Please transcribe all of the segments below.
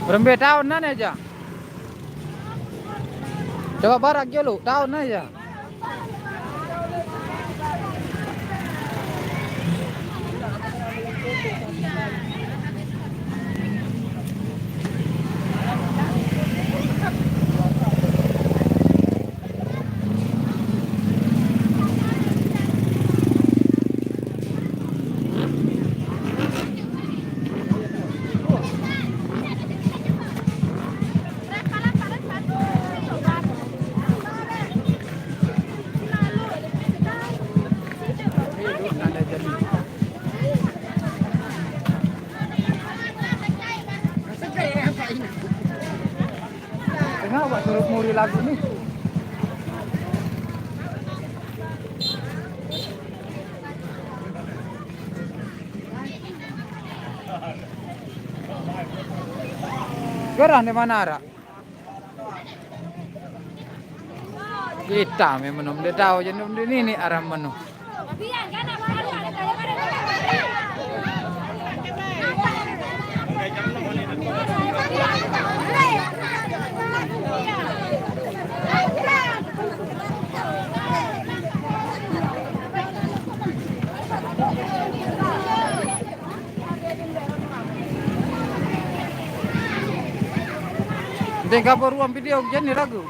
Berapa tahunan aja? Coba barak dulu, tahun aja. Kenapa suruh muri lagu nih? Gerah di mana ara? Kita memang udah tahu jadi ini arah menu. Dia kabar ruang video jadi ragu.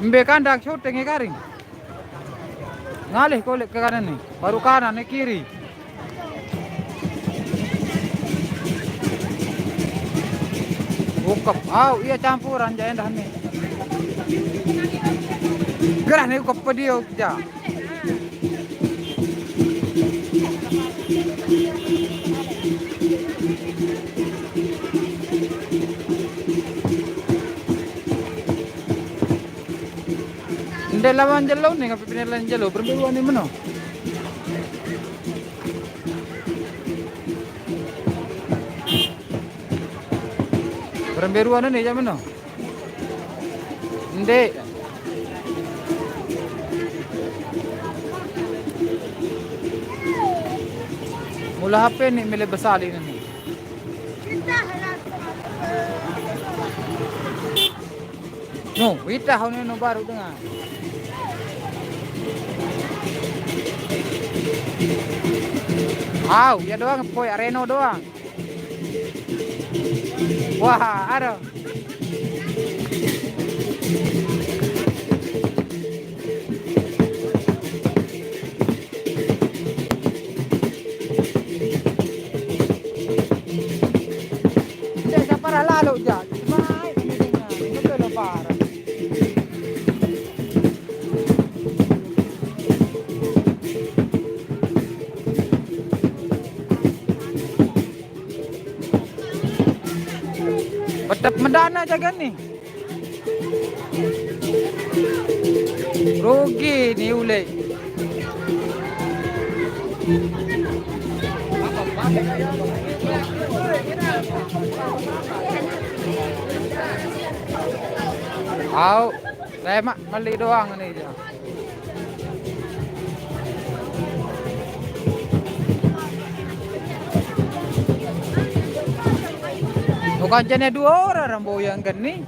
Mbekan dak syuting garing. Ngalih kolek ke kanan nih, baru kanan nih kiri. Ukap, iya campuran jangan dah nih. Gerah nih ukap pedio aja. Hindi lawan jelo nih, ngapain pinilan jelo, berberuan nih meno. Berberuan nih jam meno. Hindi. Mula HP nih milih besali nih. No, wita hone no baru dengar. Ya doang, poy areno doang. Wah, ada. Tidak para lalu ja. Mai, ini betul parah. Betap mendana jaga nih. Rugi nih ule. Saya mak beli doang nih aja. Bukan hanya 2 orang ramboyan kan nih.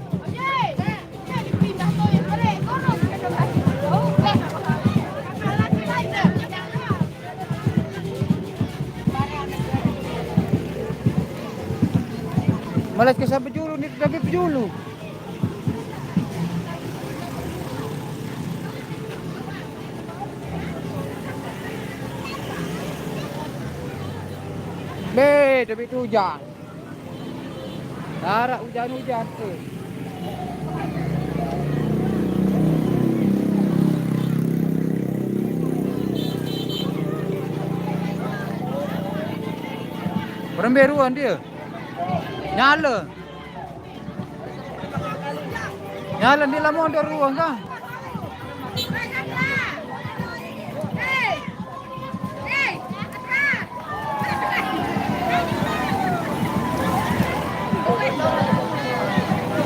Malas ka sa Pejulu ni tapi Pejulu. Be, tapi tu hujan. Darat hujan-hujan tu. Peremberuan dia. Nyala. Nyala di lama ada ruang kah?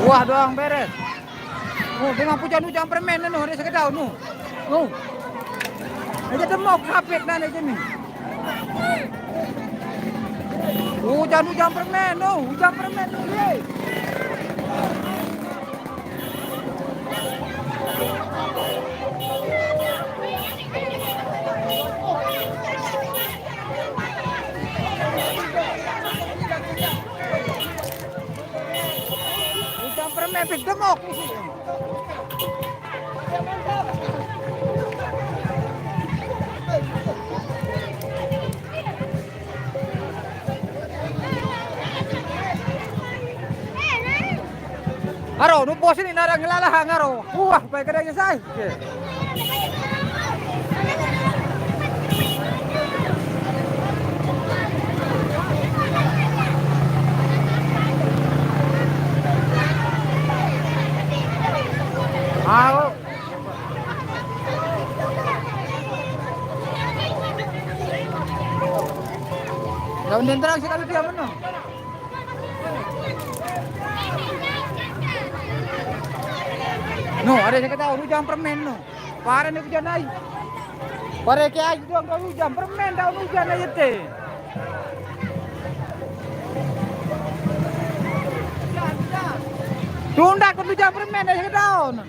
Wah doang beres. Oh, dengan hujan-hujan permen nu, ada sekedau nu. Oh. Aja demok kapet nan aja ni. Hujan-hujan permen nu, hujan permen nu ye. Hujan permen pik demok ni. Aro, nu bos ini narang ngelalah ngaro. Wah, baik kedai saya. Ayo. Daun dentrang sekali dia mana? No, ada yang kata hujan permen no. Parah ni hujan air. Parah ke air doang daun hujan permen daun hujan aja teh. Tunda ke hujan permen aja daun.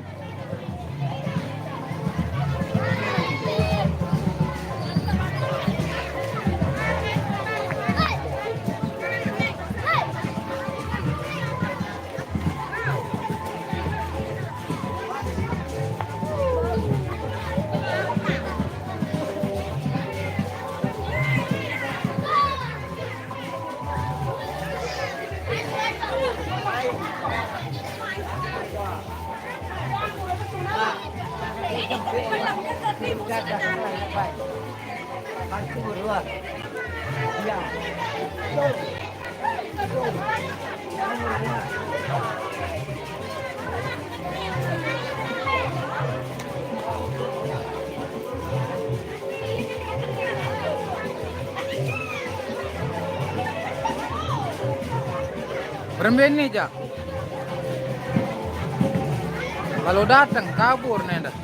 Permen ni je. Kalau datang kabur nenda.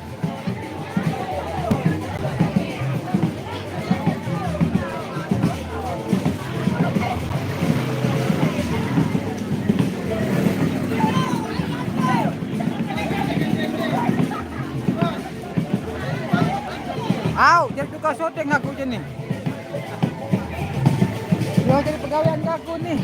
Au, jadi tukang syuting aku je ni. Dia jadi pegawai aku ni.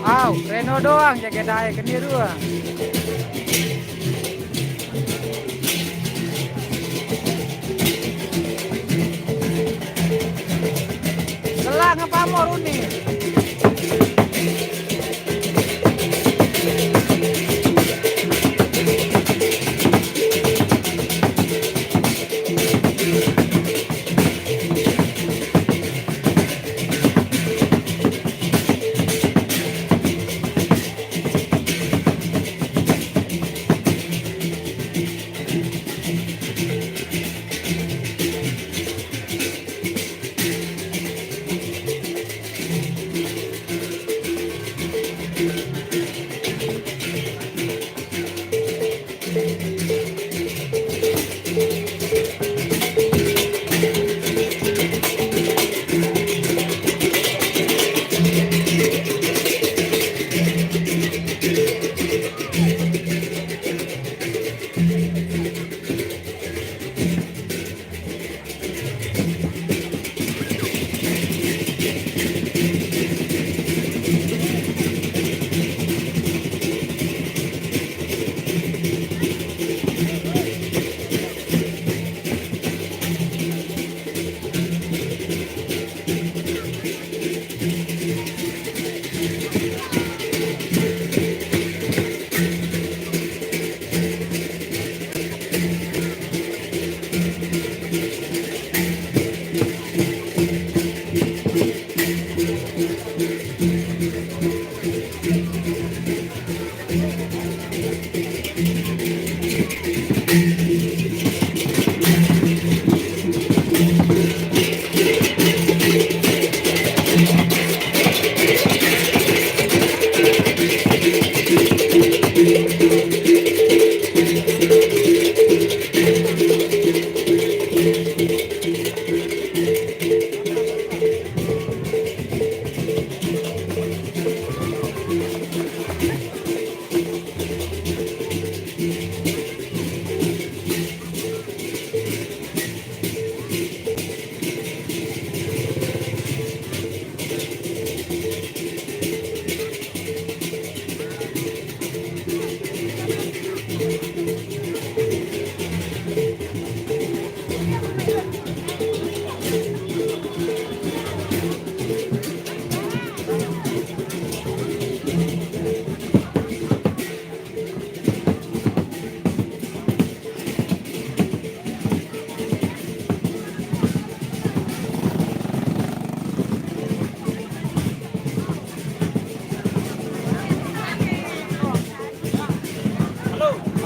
Au, Reno doang jaga daya ke niru. Kelang apa mau ni?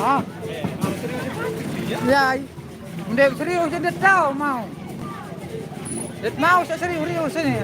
Ah, ya. Hindi serius dia tahu mau. Dia mau saya serius ini.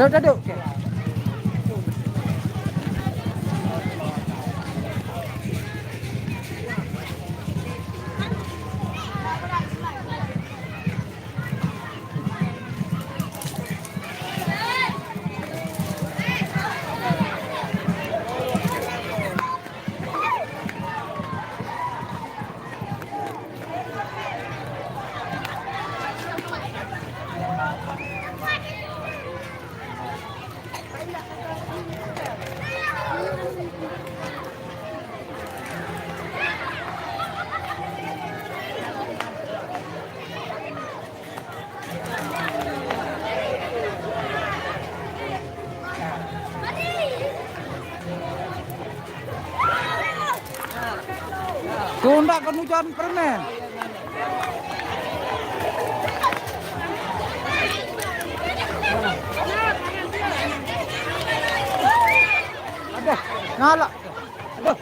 Duduk. Tunda kan hujan permen. Aduh, nyala. Aduh.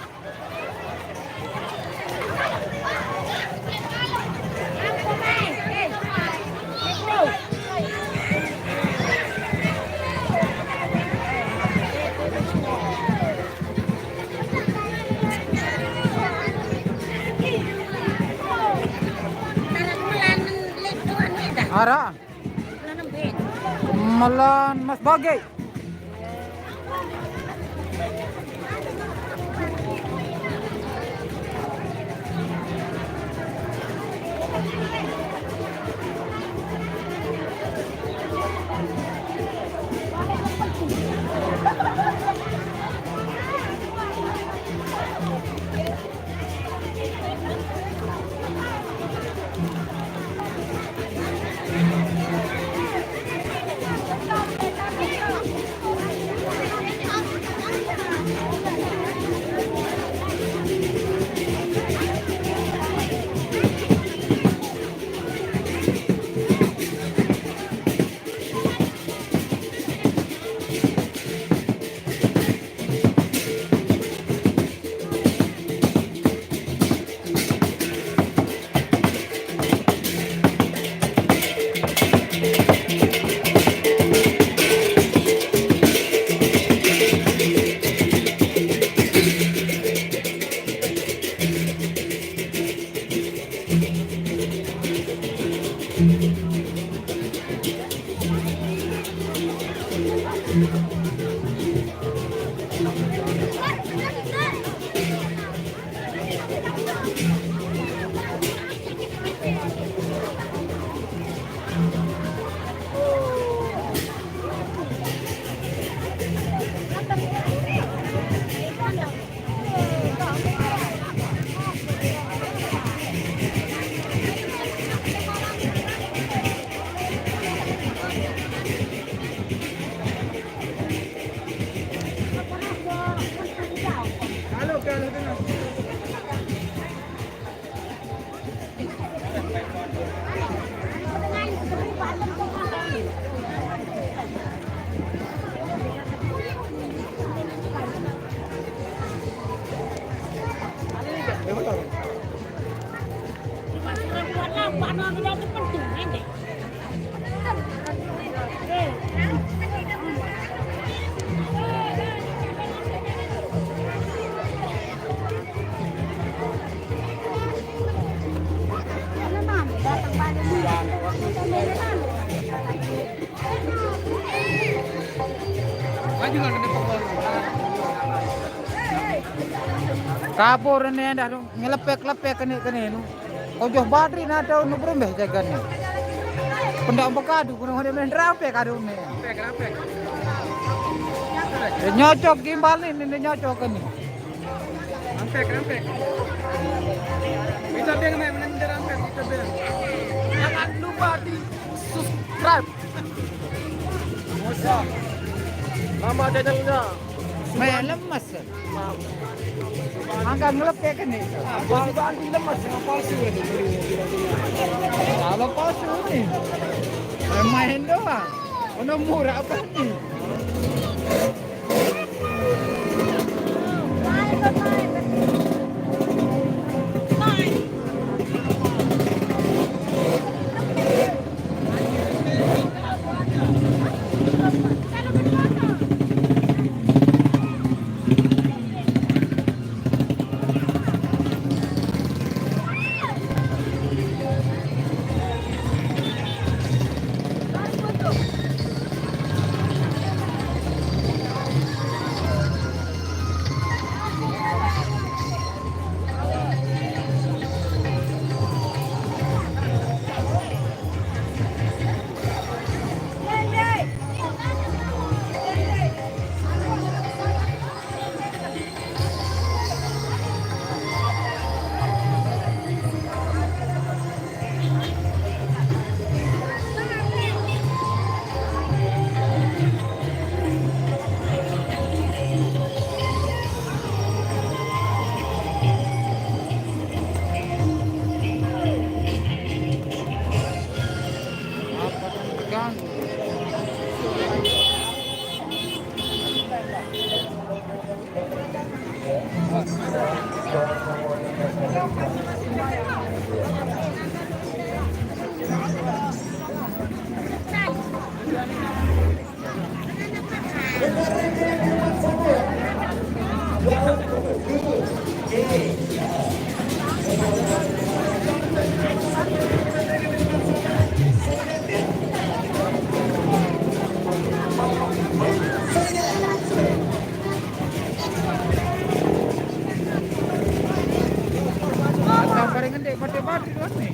Ara. Malan Mas Bagay. Kapur ini dah ngelepek-lepek kene nu. Ojo badri na tau nu berembeh jagane. Pendak bekadu kuno main rape kadune. Rampek. Nyocok gimbal ini nyocok ini. Rampek. Kita biar main menang rampek kita biar. Jangan lupa di subscribe. Musa. Lama channelnya. Main lemas. Angka ngelepek ini. Ganti lemas sama palsu ini. Kalau palsu nih. Main doang. Ono murah apa nih? Paling gede, pada nih.